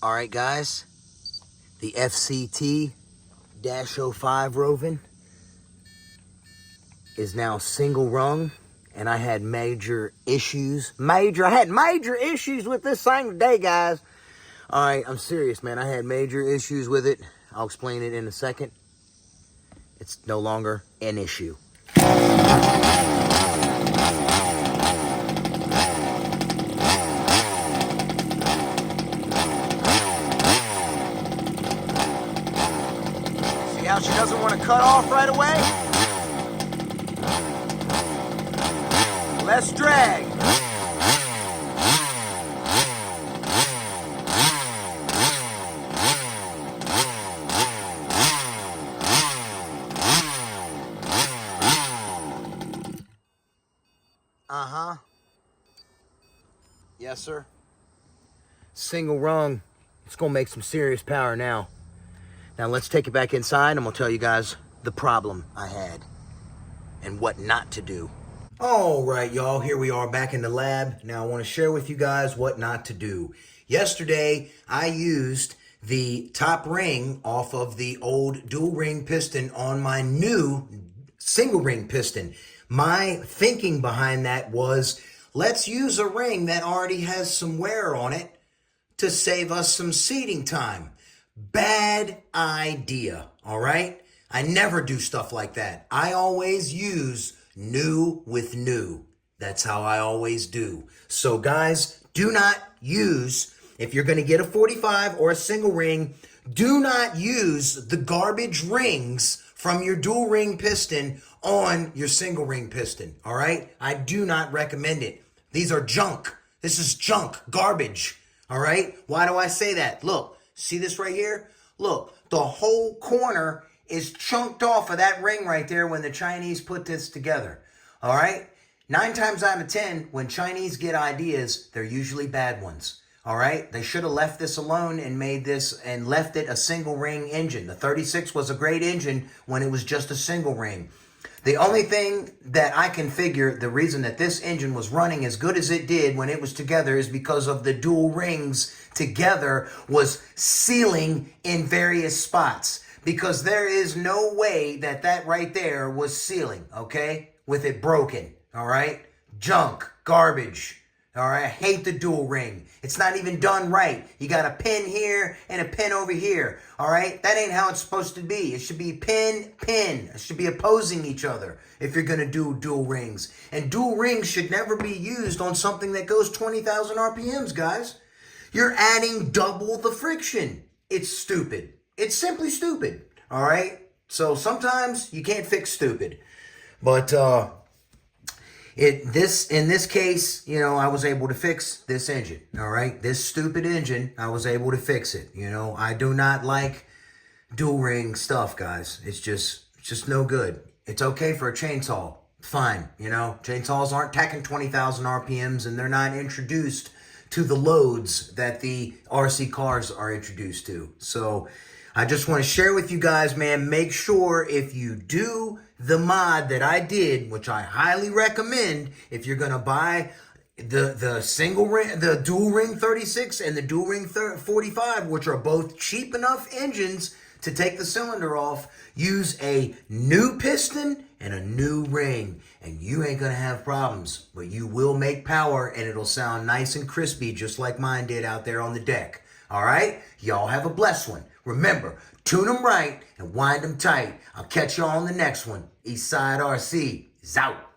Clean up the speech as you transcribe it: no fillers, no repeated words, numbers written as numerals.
All right, guys, the FCT-O5 roving is now single rung, and I had major issues. I had major issues with this thing today, guys. All right, I'm serious, man. I had major issues with it. I'll explain it in a second. It's no longer an issue. See how she doesn't want to cut off right away? Less drag. Uh-huh. Yes, sir. Single rung. It's gonna make some serious power now. Now let's take it back inside. I'm gonna tell you guys the problem I had and what not to do. All right, y'all, here we are back in the lab. Now I want to share with you guys what not to do. Yesterday, I used the top ring off of the old dual ring piston on my new single ring piston. My thinking behind that was, let's use a ring that already has some wear on it to save us some seating time. Bad idea, all right? I never do stuff like that. I always use new with new. That's how I always do. So guys, do not use, if you're going to get a 45 or a single ring, do not use the garbage rings from your dual ring piston on your single ring piston, all right? I do not recommend it. These are junk. This is junk, garbage, all right? Why do I say that? Look, see this right here? Look, the whole corner is chunked off of that ring right there when the Chinese put this together, all right? 9 times out of 10, when Chinese get ideas, they're usually bad ones, all right? They should have left this alone and made this and left it a single ring engine. The 36 was a great engine when it was just a single ring. The only thing that I can figure, the reason that this engine was running as good as it did when it was together is because of the dual rings together was sealing in various spots. Because there is no way that that right there was sealing, okay? With it broken, all right? Junk, garbage, all right? I hate the dual ring. It's not even done right. You got a pin here and a pin over here, all right? That ain't how it's supposed to be. It should be pin, pin. It should be opposing each other if you're going to do dual rings. And dual rings should never be used on something that goes 20,000 RPMs, guys. You're adding double the friction. It's stupid. It's simply stupid, all right? So sometimes you can't fix stupid. But in this case, you know, I was able to fix this engine, all right? This stupid engine, I was able to fix it. You know, I do not like dual ring stuff, guys. It's just no good. It's okay for a chainsaw. Fine, you know. Chainsaws aren't tacking 20,000 RPMs and they're not introduced to the loads that the RC cars are introduced to. So I just want to share with you guys, man, make sure if you do the mod that I did, which I highly recommend, if you're going to buy the single ring, the dual ring 36 and the dual ring 45, which are both cheap enough engines to take the cylinder off, use a new piston and a new ring, and you ain't going to have problems, but you will make power and it'll sound nice and crispy just like mine did out there on the deck. All right? Y'all have a blessed one. Remember, tune them right and wind them tight. I'll catch y'all on the next one. Eastside RC is out.